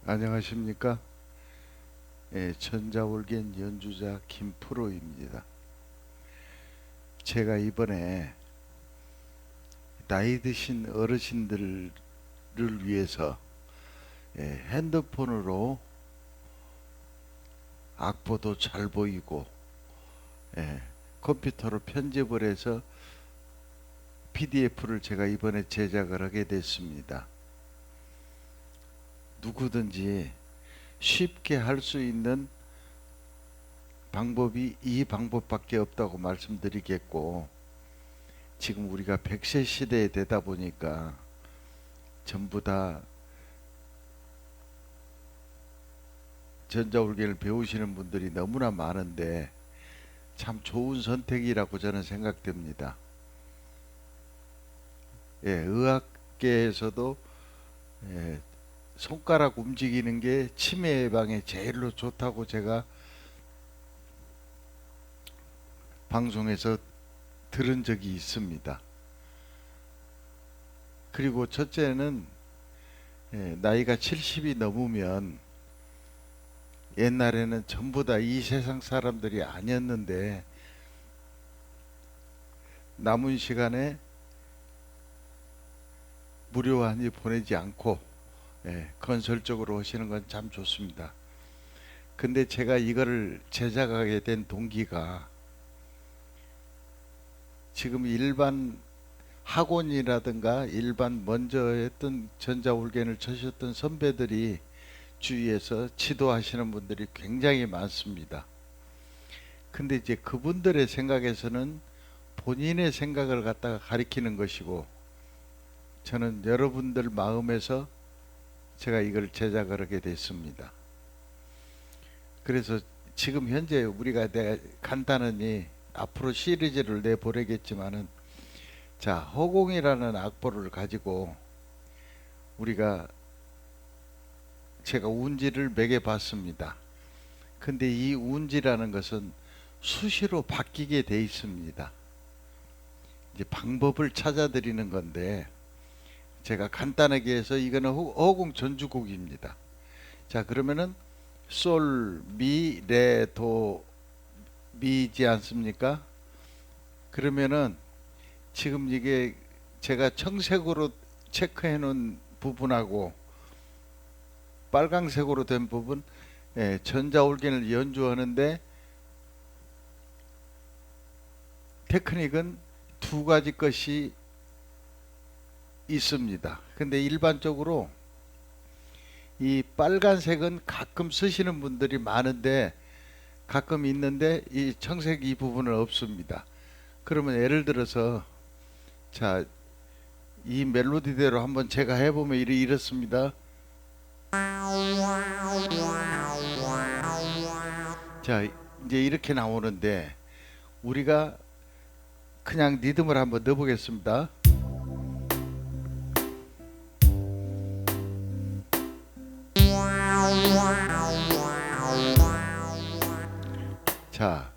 안녕하십니까? 예, 전자올겐 연주자 김프로입니다. 제가 이번에 나이 드신 어르신들을 위해서 핸드폰으로 악보도 잘 보이고 예, 컴퓨터로 편집을 해서 PDF를 제가 이번에 제작을 하게 됐습니다. 누구든지 쉽게 할 수 있는 방법이 이 방법밖에 없다고 말씀드리겠고, 지금 우리가 100세 시대에 되다 보니까 전부 다 전자올개를 배우시는 분들이 너무나 많은데 참 좋은 선택이라고 저는 생각됩니다. 예, 의학계에서도 예, 손가락 움직이는 게 치매 예방에 제일로 좋다고 제가 방송에서 들은 적이 있습니다. 그리고 첫째는 나이가 70이 넘으면, 옛날에는 전부 다 이 세상 사람들이 아니었는데 남은 시간에 무료하니 보내지 않고 건설적으로 하시는 건 참 좋습니다. 근데 제가 이거를 제작하게 된 동기가, 지금 일반 학원이라든가 일반 먼저 했던 전자올겐을 쳐셨던 선배들이 주위에서 지도하시는 분들이 굉장히 많습니다. 근데 이제 그분들의 생각에서는 본인의 생각을 갖다가 가리키는 것이고, 저는 여러분들 마음에서 제가 이걸 제작을 하게 됐습니다. 그래서 지금 현재 우리가 간단히 앞으로 시리즈를 내보내겠지만은, 자, 허공이라는 악보를 가지고 우리가 제가 운지를 매겨 봤습니다. 근데 이 운지라는 것은 수시로 바뀌게 돼 있습니다. 이제 방법을 찾아드리는 건데, 제가 간단하게 해서 이거는 허공 전주곡입니다. 자, 그러면은 솔, 미, 레, 도, 미지 않습니까? 그러면은 지금 이게 제가 청색으로 체크해 놓은 부분하고 빨강색으로 된 부분, 전자올겐을 연주하는데 테크닉은 두 가지 것이 있습니다. 근데 일반적으로 이 빨간색은 가끔 쓰시는 분들이 많은데, 가끔 있는데 이 청색 이 부분은 없습니다. 그러면 예를 들어서, 자, 이 멜로디대로 한번 제가 해보면 이렇습니다. 자, 이제 이렇게 나오는데, 우리가 그냥 리듬을 한번 넣어보겠습니다. 자,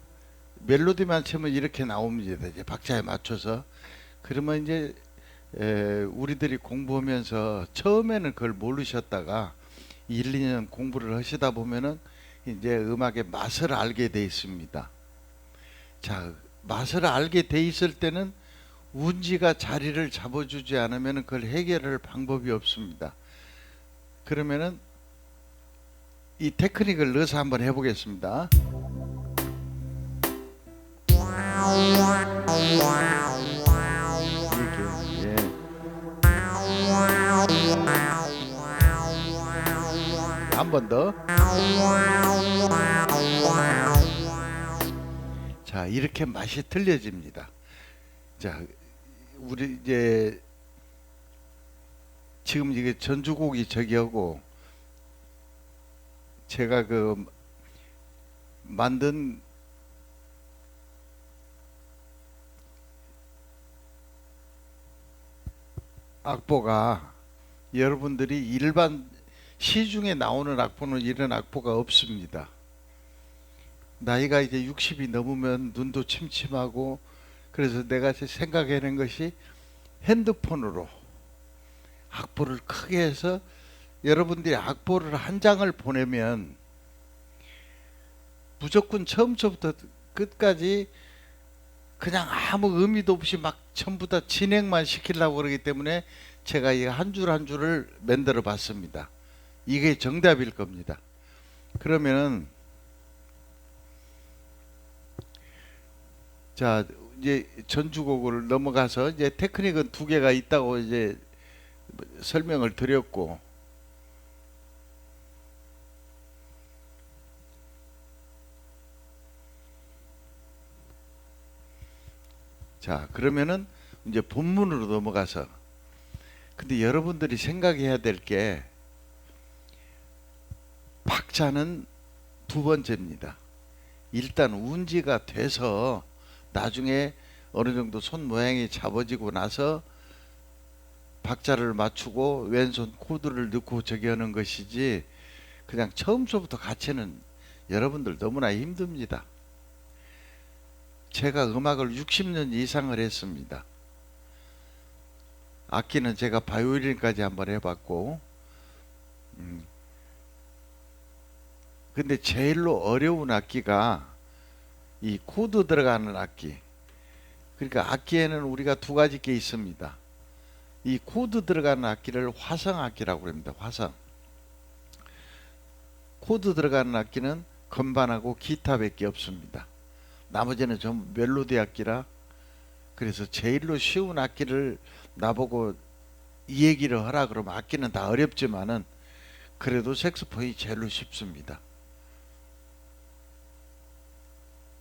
멜로디만 치면 이렇게 나옵니다. 이제 박자에 맞춰서. 그러면 이제 우리들이 공부하면서 처음에는 그걸 모르셨다가 1, 2년 공부를 하시다 보면은 이제 음악의 맛을 알게 돼 있습니다. 자, 맛을 알게 돼 있을 때는 운지가 자리를 잡아주지 않으면 그걸 해결할 방법이 없습니다. 그러면은 이 테크닉을 넣어서 한번 해보겠습니다. 이렇게, 예. 한 번 더. 자, 이렇게 맛이 틀려집니다. 자, 우리 이제 지금 이게 전주곡이 저기하고 제가 그 만든 악보가, 여러분들이 일반 시중에 나오는 악보는 이런 악보가 없습니다. 나이가 이제 60이 넘으면 눈도 침침하고, 그래서 내가 생각해낸 것이 핸드폰으로 악보를 크게 해서 여러분들이 악보를 한 장을 보내면 무조건 처음부터 끝까지 그냥 아무 의미도 없이 막 전부 다 진행만 시키려고 그러기 때문에 제가 이 한 줄 한 줄을 만들어 봤습니다. 이게 정답일 겁니다. 그러면은 자, 이제 전주곡을 넘어가서 이제 테크닉은 두 개가 있다고 이제 설명을 드렸고, 자, 그러면은 이제 본문으로 넘어가서, 근데 여러분들이 생각해야 될 게 박자는 두 번째입니다. 일단 운지가 돼서 나중에 어느 정도 손 모양이 잡아지고 나서 박자를 맞추고 왼손 코드를 넣고 저기 하는 것이지, 그냥 처음서부터 같이는 여러분들 너무나 힘듭니다. 제가 음악을 60년 이상을 했습니다. 악기는 제가 바이올린까지 한번 해봤고, 근데 제일로 어려운 악기가 이 코드 들어가는 악기. 그러니까 악기에는 우리가 두 가지 게 있습니다. 이 코드 들어가는 악기를 화성 악기라고 합니다. 화성. 코드 들어가는 악기는 건반하고 기타밖에 없습니다. 나머지는 전부 멜로디 악기라, 그래서 제일로 쉬운 악기를 나보고 이 얘기를 하라 그러면 악기는 다 어렵지만은 그래도 색소폰이 제일로 쉽습니다.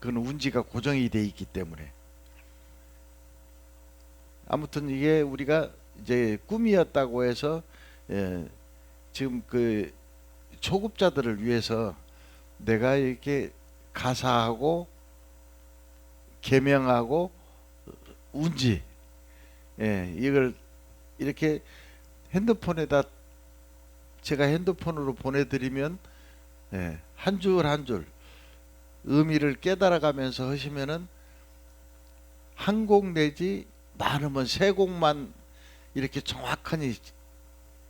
그건 운지가 고정이 돼 있기 때문에. 아무튼 이게 우리가 이제 꿈이었다고 해서 지금 그 초급자들을 위해서 내가 이렇게 가사하고 개명하고 운지, 이걸 이렇게 핸드폰에다 제가 핸드폰으로 보내드리면 한 줄 한 줄 의미를 깨달아가면서 하시면은 한 곡 내지 많으면 세 곡만 이렇게 정확하니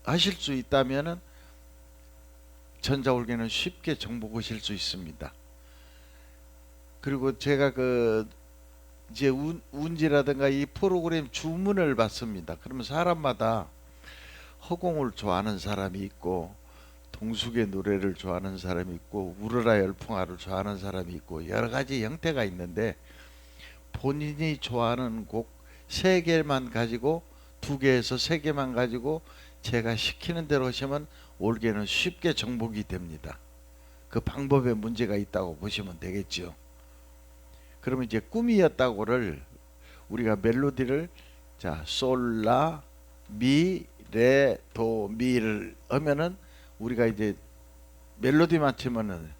하실 수 있다면은 전자올개는 쉽게 정복하실 수 있습니다. 그리고 제가 그 이제 운지라든가 이 프로그램 주문을 받습니다. 그러면 사람마다 허공을 좋아하는 사람이 있고, 동숙의 노래를 좋아하는 사람이 있고, 우러라 열풍화를 좋아하는 사람이 있고, 여러 가지 형태가 있는데 본인이 좋아하는 곡 세 개만 가지고, 두 개에서 세 개만 가지고 제가 시키는 대로 하시면 올개는 쉽게 정복이 됩니다. 그 방법에 문제가 있다고 보시면 되겠죠. 그러면 이제 꿈이었다고를 우리가 멜로디를 자 솔라 미 레 도 미를 하면은 우리가 이제 멜로디 맞추면은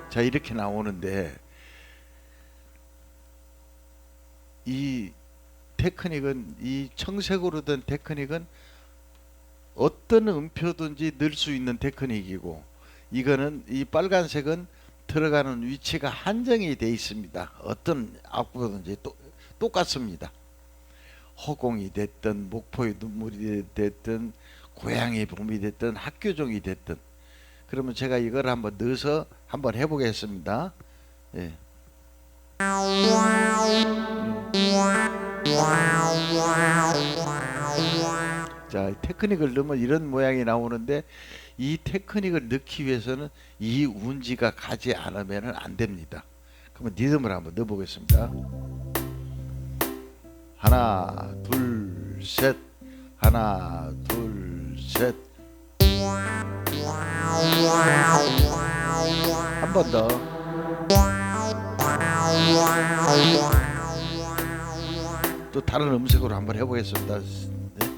자 이렇게 나오는데, 이 테크닉은, 이 청색으로 된 테크닉은 어떤 음표든지 넣을 수 있는 테크닉이고, 이거는 이 빨간색은 들어가는 위치가 한정이 되어 있습니다. 어떤 악보든지 똑같습니다. 허공이 됐든 목포의 눈물이 됐든 고향의 봄이 됐든 학교종이 됐든. 그러면 제가 이걸 한번 넣어서 한번 해보겠습니다. 예. 자, 테크닉을 넣으면 이런 모양이 나오는데, 이 테크닉을 넣기 위해서는 이 운지가 가지 않으면 안 됩니다. 그러면 리듬을 한번 넣어보겠습니다. 하나, 둘, 셋. 하나, 둘, 셋. 한 번 더. 또 다른 음색으로 한번 해보겠습니다. 네.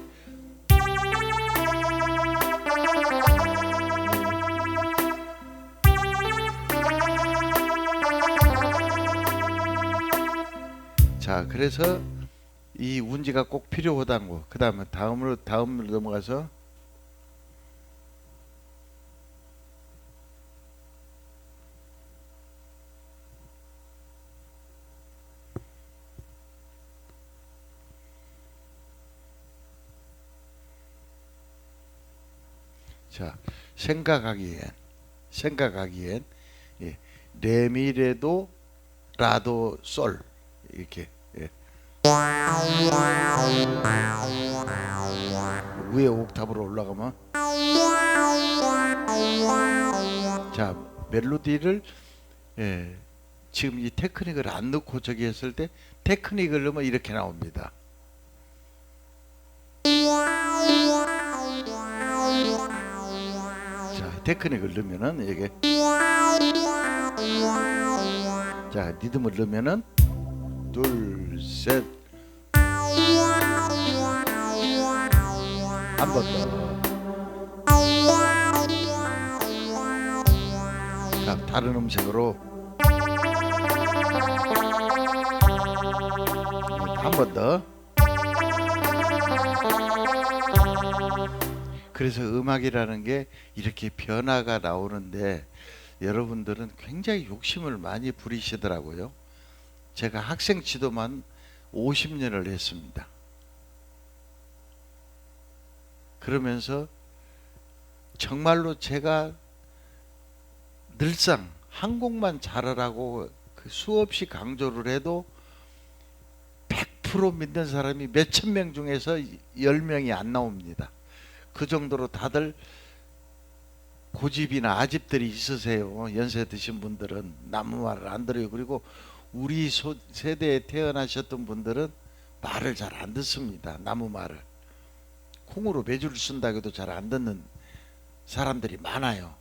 자, 그래서 이 운지가 꼭 필요하다는 거. 그 다음에 다음으로 넘어가서 자, 생각하기엔 예, 레미레도 라도 솔 이렇게 예. 위에 옥탑으로 올라가면 자 멜로디를 예, 지금 이 테크닉을 안 넣고 저기 했을 때 테크닉을 넣으면 이렇게 나옵니다. 자 테크닉을 넣으면은 이게 자 리듬을 넣으면은 둘 셋 한 번 더. 자 다른 음색으로 한 번 더. 그래서 음악이라는 게 이렇게 변화가 나오는데 여러분들은 굉장히 욕심을 많이 부리시더라고요. 제가 학생 지도만 50년을 했습니다. 그러면서 정말로 제가 늘상 한 곡만 잘하라고 그 수없이 강조를 해도 100% 믿는 사람이 몇천 명 중에서 10명이 안 나옵니다. 그 정도로 다들 고집이나 아집들이 있으세요. 연세 드신 분들은 나무 말을 안 들어요. 그리고 우리 세대에 태어나셨던 분들은 말을 잘 안 듣습니다. 나무 말을 콩으로 매주를 쓴다고 해도 잘 안 듣는 사람들이 많아요.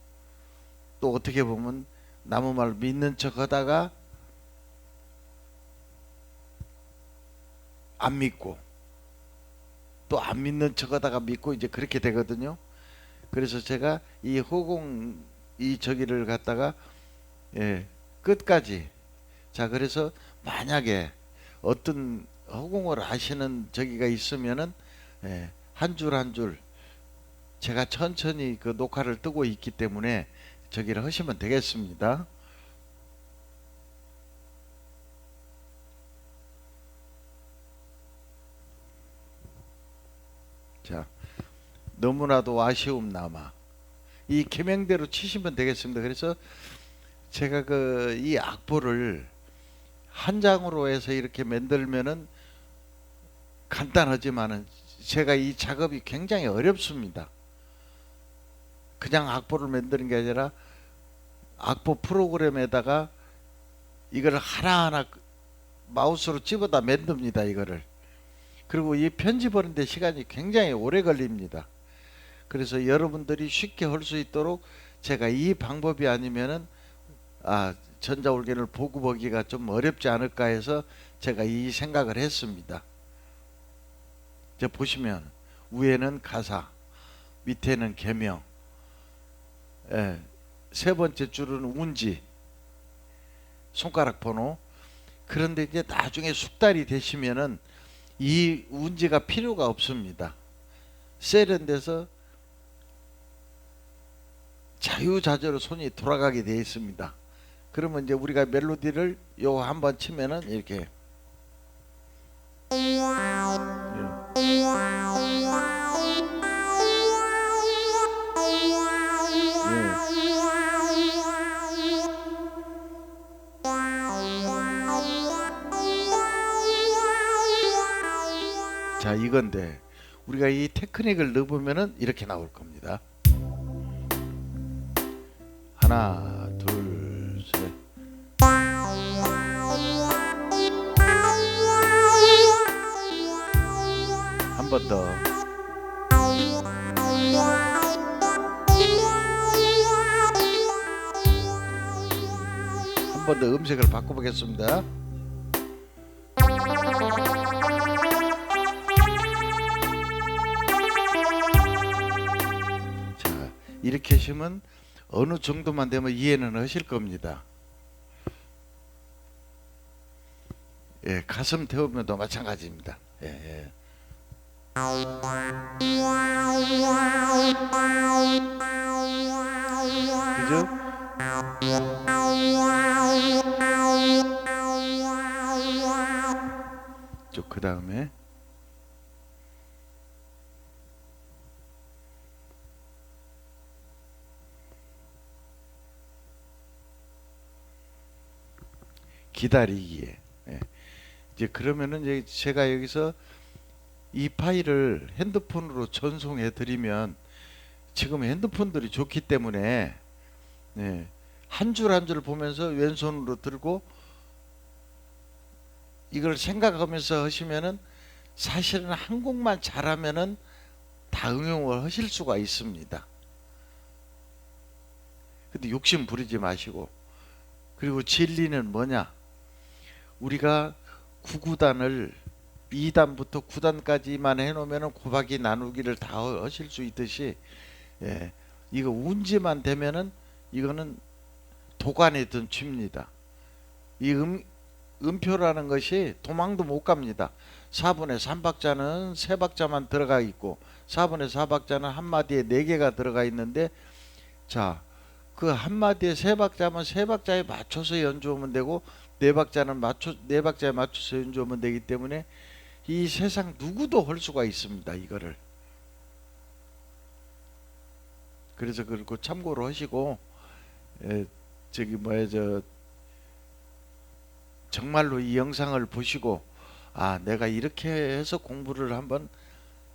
또 어떻게 보면 나무 말 믿는 척 하다가 안 믿고 또 안 믿는 척 하다가 믿고 이제 그렇게 되거든요. 그래서 제가 이 허공 이 저기를 갖다가 예, 끝까지 자 그래서 만약에 어떤 허공을 하시는 저기가 있으면은 예, 한 줄 한 줄 제가 천천히 그 녹화를 뜨고 있기 때문에 저기를 하시면 되겠습니다. 자 너무나도 아쉬움 남아 이 계명대로 치시면 되겠습니다. 그래서 제가 그 이 악보를 한 장으로 해서 이렇게 만들면은 간단하지만은 제가 이 작업이 굉장히 어렵습니다. 그냥 악보를 만드는 게 아니라 악보 프로그램에다가 이걸 하나하나 마우스로 집어다 만듭니다. 이거를. 그리고 이 편집하는데 시간이 굉장히 오래 걸립니다. 그래서 여러분들이 쉽게 할 수 있도록 제가 이 방법이 아니면은 전자올개를 보급하기가 좀 어렵지 않을까 해서 제가 이 생각을 했습니다. 이제 보시면 위에는 가사, 밑에는 계명, 세 번째 줄은 운지, 손가락 번호. 그런데 이제 나중에 숙달이 되시면은 이 운지가 필요가 없습니다. 세련돼서 자유자재로 손이 돌아가게 되어 있습니다. 그러면 이제 우리가 멜로디를 요 한번 치면은 이렇게 자 이건데 우리가 이 테크닉을 넣어보면은 이렇게 나올 겁니다. 하나 둘 셋 한 번 더 한 번 더 음색을 바꿔보겠습니다. 자 이렇게 하시면 어느 정도만 되면 이해는 하실 겁니다. 예, 가슴 태우면도 마찬가지입니다. 예, 예. 그죠? 그 다음에 기다리기에. 예. 이제 그러면은 이제 제가 여기서 이 파일을 핸드폰으로 전송해 드리면 지금 핸드폰들이 좋기 때문에 예, 한 줄 한 줄 보면서 왼손으로 들고 이걸 생각하면서 하시면은 사실은 한국만 잘하면은 다 응용을 하실 수가 있습니다. 근데 욕심 부리지 마시고. 그리고 진리는 뭐냐? 우리가 9구단을 2단부터 9단까지만 해놓으면 곱하기 나누기를 다 하실 수 있듯이, 예, 이거 운지만 되면은 이거는 도관의 든취입니다. 이 음표라는 것이 도망도 못 갑니다. 4분의 3박자는 3박자만 들어가 있고 4분의 4박자는 한마디에 4개가 들어가 있는데, 자, 그 한마디에 3박자면 3박자에 맞춰서 연주하면 되고 4박자에 맞춰서 연주하면 되기 때문에 이 세상 누구도 할 수가 있습니다. 이거를. 그래서 그거 참고로 하시고, 저기 뭐야, 정말로 이 영상을 보시고 아, 내가 이렇게 해서 공부를 한번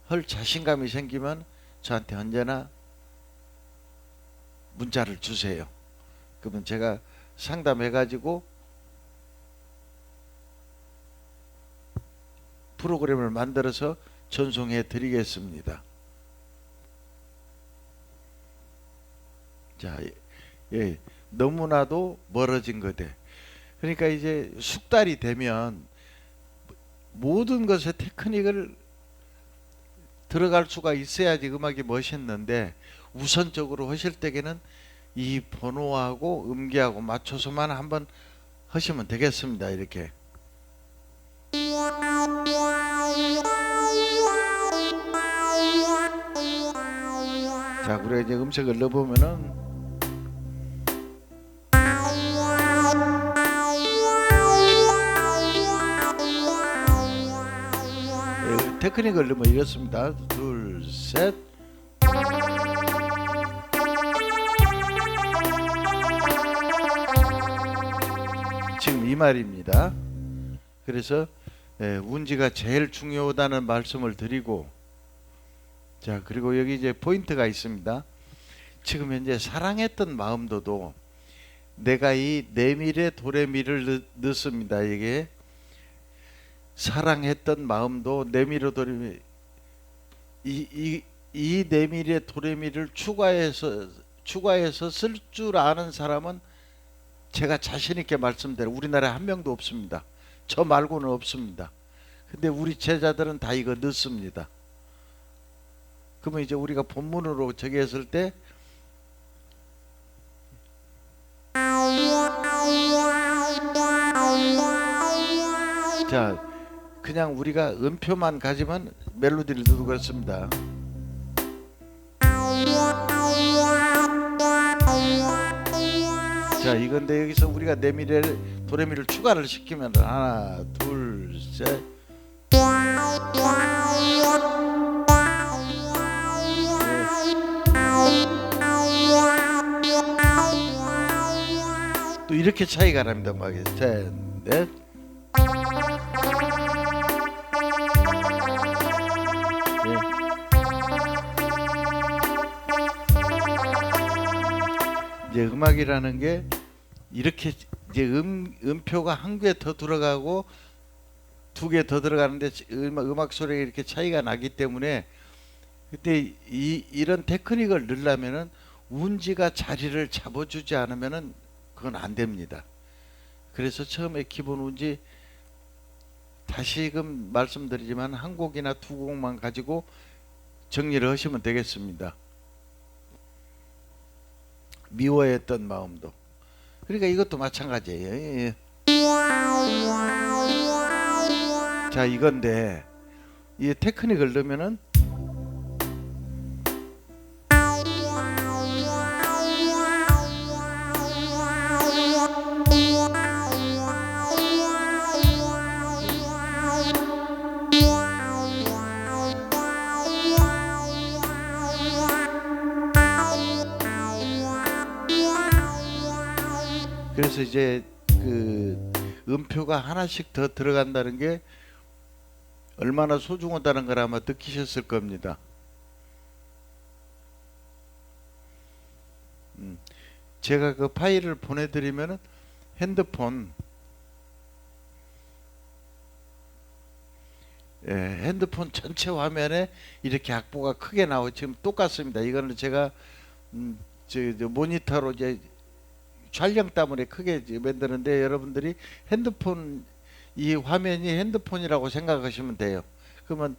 할 자신감이 생기면 저한테 언제나 문자를 주세요. 그러면 제가 상담해 가지고 프로그램을 만들어서 전송해 드리겠습니다. 자, 예, 너무나도 멀어진 거대. 그러니까 이제 숙달이 되면 모든 것에 테크닉을 들어갈 수가 있어야지 음악이 멋있는데, 우선적으로 하실 때에는 이 번호하고 음계하고 맞춰서만 한번 하시면 되겠습니다. 이렇게. 자, 그래 이제 음색을 넣어보면은 테크닉을 넣으면 이렇습니다. 둘, 셋. 지금 이 말입니다. 그래서 운지가 제일 중요하다는 말씀을 드리고, 자, 그리고 여기 이제 포인트가 있습니다. 지금 현재 사랑했던 마음도도 내가 이 네밀의 도레미를 넣습니다. 이게 사랑했던 마음도 네밀의 도레미, 이 네밀의 도레미를 추가해서 쓸 줄 아는 사람은 제가 자신 있게 말씀드려 우리나라에 한 명도 없습니다. 저 말고는 없습니다. 근데 우리 제자들은 다 이거 넣습니다. 그러면 이제 우리가 본문으로 저기 했을 때, 자, 그냥 우리가 음표만 가지면 멜로디를 누르겠습니다. 자, 이건데 여기서 우리가 네밀의 도레미를 추가를 시키면 하나, 둘, 셋. 또 이렇게 차이가 납니다. 막 셋, 넷. 이제 음악이라는 게 이렇게 이제 음표가 한 개 더 들어가고 두 개 더 들어가는데 음악 소리가 이렇게 차이가 나기 때문에, 그때 이런 테크닉을 넣으려면은 운지가 자리를 잡아주지 않으면은 그건 안 됩니다. 그래서 처음에 기본 운지 다시금 말씀드리지만 한 곡이나 두 곡만 가지고 정리를 하시면 되겠습니다. 미워했던 마음도. 그러니까 이것도 마찬가지예요. 자, 이건데 이 테크닉을 넣으면은 그래서 이제 그 음표가 하나씩 더 들어간다는 게 얼마나 소중하다는 걸 아마 느끼셨을 겁니다. 제가 그 파일을 보내드리면 핸드폰 핸드폰 전체 화면에 이렇게 악보가 크게 나오고 지금 똑같습니다. 이거는 제가 저 모니터로 이제 촬영 때문에 크게 만드는데 여러분들이 핸드폰 이 화면이 핸드폰이라고 생각하시면 돼요. 그러면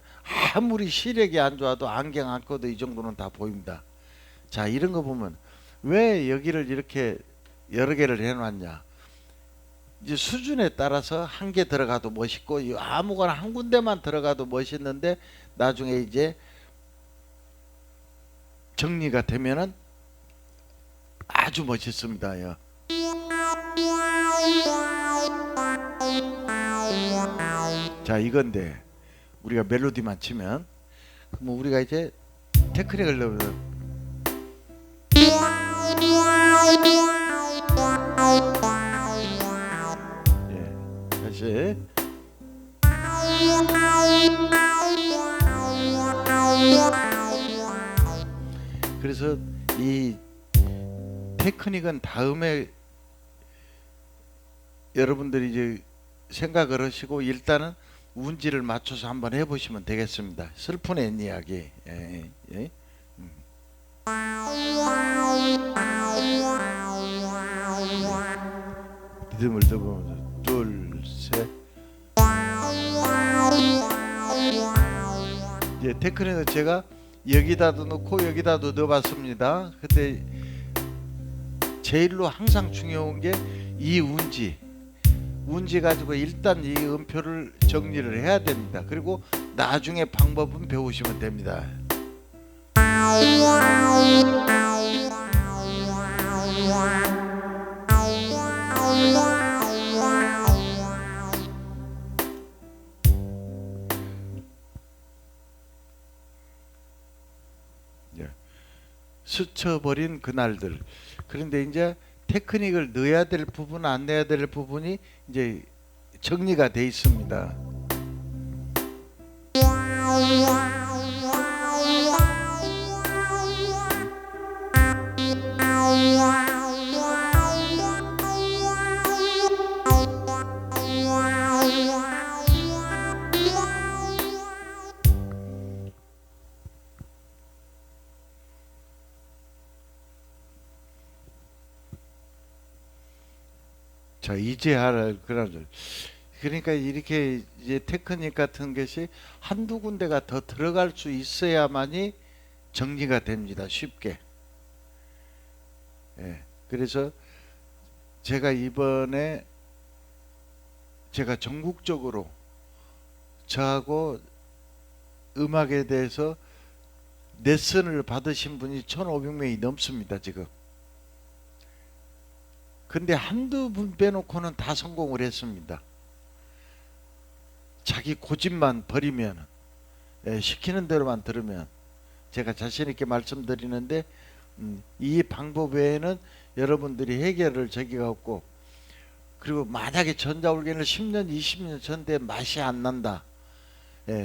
아무리 시력이 안 좋아도 안경 안 껴도 이 정도는 다 보입니다. 자, 이런 거 보면 왜 여기를 이렇게 여러 개를 해놨냐? 이제 수준에 따라서 한 개 들어가도 멋있고 아무거나 한 군데만 들어가도 멋있는데 나중에 이제 정리가 되면은 아주 멋있습니다. 요. 자, 이건데 우리가 멜로디만 치면 그럼 우리가 이제 테크닉을 넣으면 다시 그래서 이 테크닉은 다음에 여러분들이 이제 생각을 하시고 일단은 운지를 맞춰서 한번 해보시면 되겠습니다. 슬픈 옛 이야기. 예. 리듬을 넣으면서 둘, 셋. 이제 테크닉은 제가 여기다도 넣고 여기다도 넣어봤습니다. 근데 제일로 항상 중요한 게 이 운지 가지고 일단 이 음표를 정리를 해야 됩니다. 그리고 나중에 방법은 배우시면 됩니다. 스쳐버린 그날들. 그런데 이제 테크닉을 넣어야 될 부분, 안 넣어야 될 부분이 이제 정리가 돼 있습니다. 자, 이제 할 그런 그러니까 이렇게 이제 테크닉 같은 것이 한두 군데가 더 들어갈 수 있어야만이 정리가 됩니다. 쉽게. 그래서 제가 이번에 제가 전국적으로 저하고 음악에 대해서 레슨을 받으신 분이 1,500명이 넘습니다. 지금. 근데 한두 분 빼놓고는 다 성공을 했습니다. 자기 고집만 버리면, 시키는 대로만 들으면, 제가 자신 있게 말씀드리는데 이 방법 외에는 여러분들이 해결을 저기가 없고, 그리고 만약에 전자올게를 10년 20년 전대 맛이 안 난다,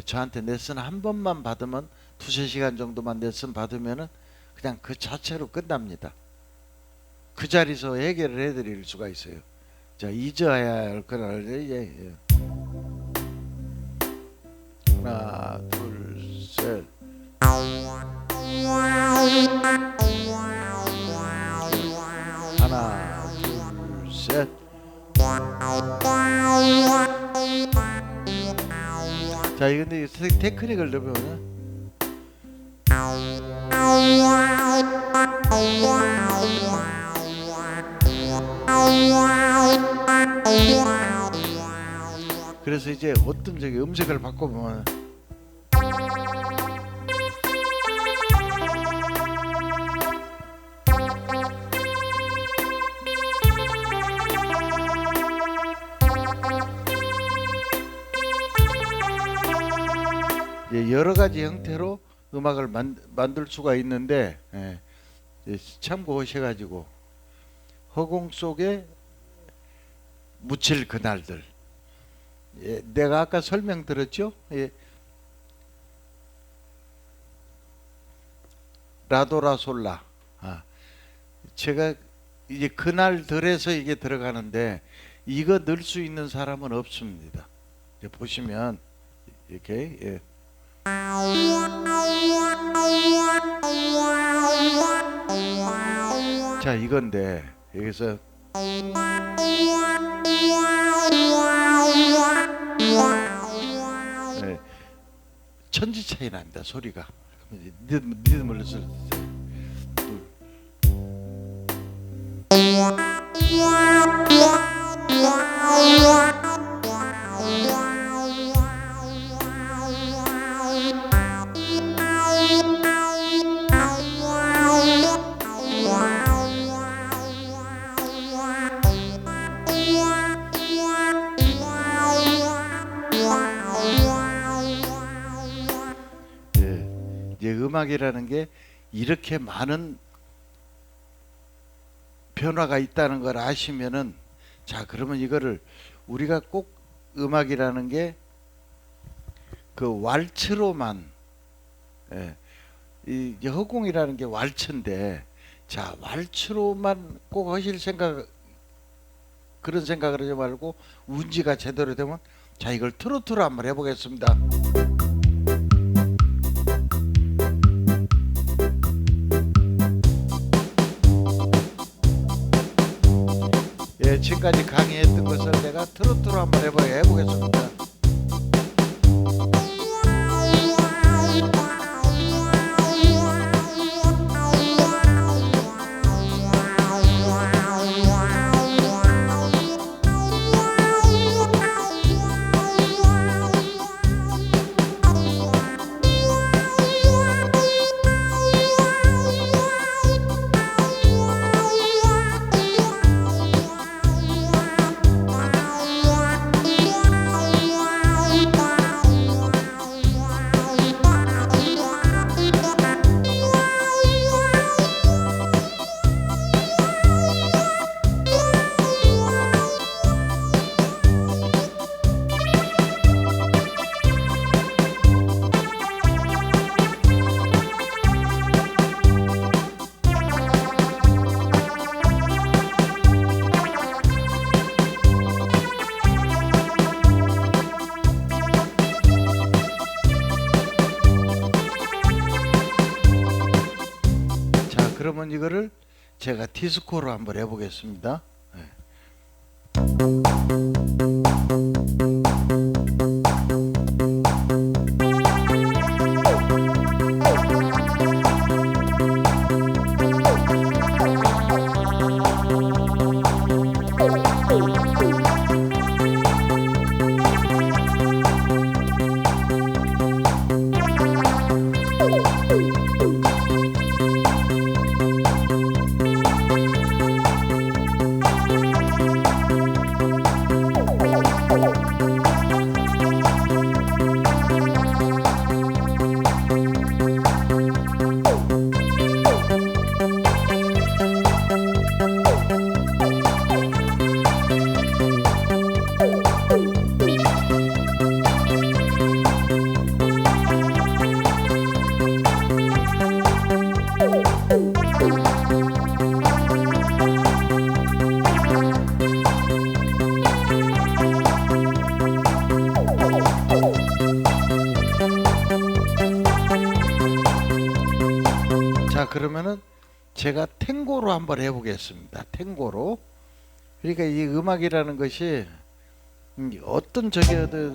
저한테 레슨 한 번만 받으면 2~3시간 정도만 레슨 받으면은 그냥 그 자체로 끝납니다. 그 자리에서 해결을 해드릴 수가 있어요. 자, 잊어야 할 거를 하나, 둘, 셋. 하나, 둘, 셋. 자, 이건데 테크닉을 넣으면 그래서 이제 어떤 저기 음색을 바꿔보면 여러 가지 형태로 음악을 만들 수가 있는데 참고하셔가지고 허공 속에 묻힐 그날들. 예, 내가 아까 설명드렸죠? 예, 라도라솔라. 제가 이제 그날들에서 이게 들어가는데 이거 넣을 수 있는 사람은 없습니다. 보시면 이렇게 예. 자, 이건데 여기서 네, 천지 차이 납니다. 소리가. 리듬을 쓸 때. 예, 이제 음악이라는 게 이렇게 많은 변화가 있다는 걸 아시면은 자, 그러면 이거를 우리가 꼭 음악이라는 게 그 왈츠로만 예, 이 허공이라는 게 왈츠인데 자, 왈츠로만 꼭 하실 생각 그런 생각을 하지 말고 운지가 제대로 되면 자, 이걸 트로트로 한번 해보겠습니다. 예, 지금까지 강의했던 것을 내가 트로트로 한번 해보겠습니다. 그러면 이거를 제가 디스코로 한번 해보겠습니다. 네. 자, 그러면은 제가 탱고로 한번 해보겠습니다. 탱고로. 그러니까 이 음악이라는 것이 어떤 저기든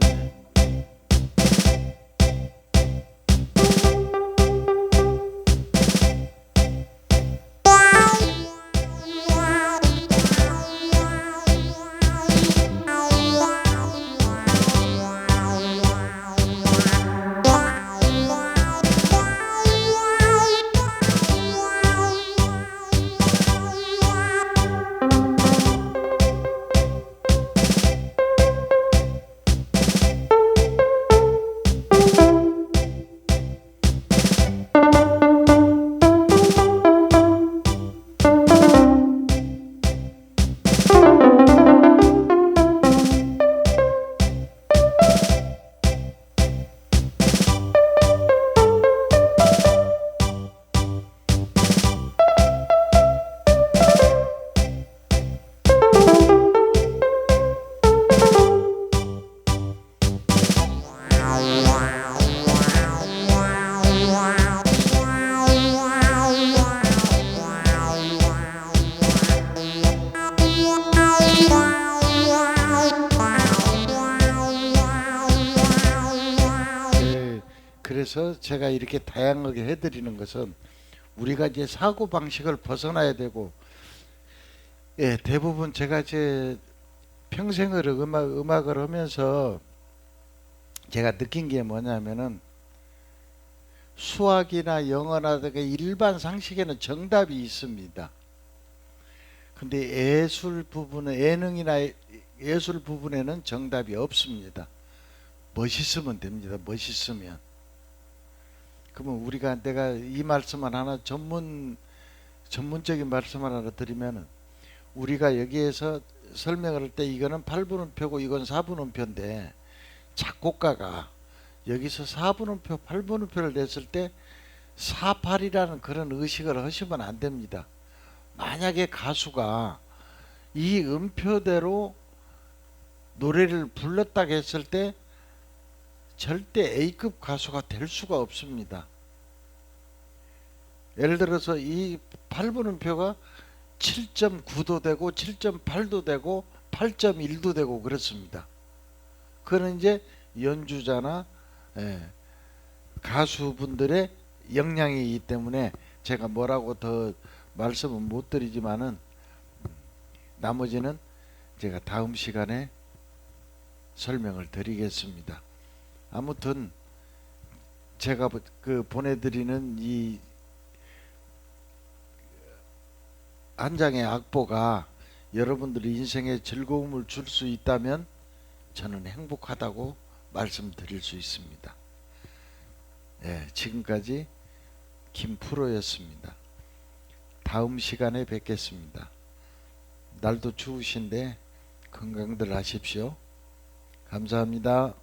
그래서 제가 이렇게 다양하게 해드리는 것은 우리가 이제 사고 방식을 벗어나야 되고, 예, 대부분 제가 제 평생을 음악을 하면서 제가 느낀 게 뭐냐면은 수학이나 영어나 그 일반 상식에는 정답이 있습니다. 근데 예술 부분은 예능이나 예술 부분에는 정답이 없습니다. 멋있으면 됩니다. 멋있으면. 그러면 우리가 내가 이 말씀을 하나 전문적인 말씀을 하나 드리면은 우리가 여기에서 설명을 할 때 이거는 8분음표고 이건 4분음표인데 작곡가가 여기서 4분음표, 8분음표를 냈을 때 48이라는 그런 의식을 하시면 안 됩니다. 만약에 가수가 이 음표대로 노래를 불렀다고 했을 때 절대 A급 가수가 될 수가 없습니다. 예를 들어서 이 8분음표가 7.9도 되고 7.8도 되고 8.1도 되고 그렇습니다. 그거는 이제 연주자나 가수분들의 역량이기 때문에 제가 뭐라고 더 말씀은 못 드리지만은 나머지는 제가 다음 시간에 설명을 드리겠습니다. 아무튼 제가 그 보내드리는 이 한 장의 악보가 여러분들의 인생에 즐거움을 줄 수 있다면 저는 행복하다고 말씀드릴 수 있습니다. 예, 지금까지 김프로였습니다. 다음 시간에 뵙겠습니다. 날도 추우신데 건강들 하십시오. 감사합니다.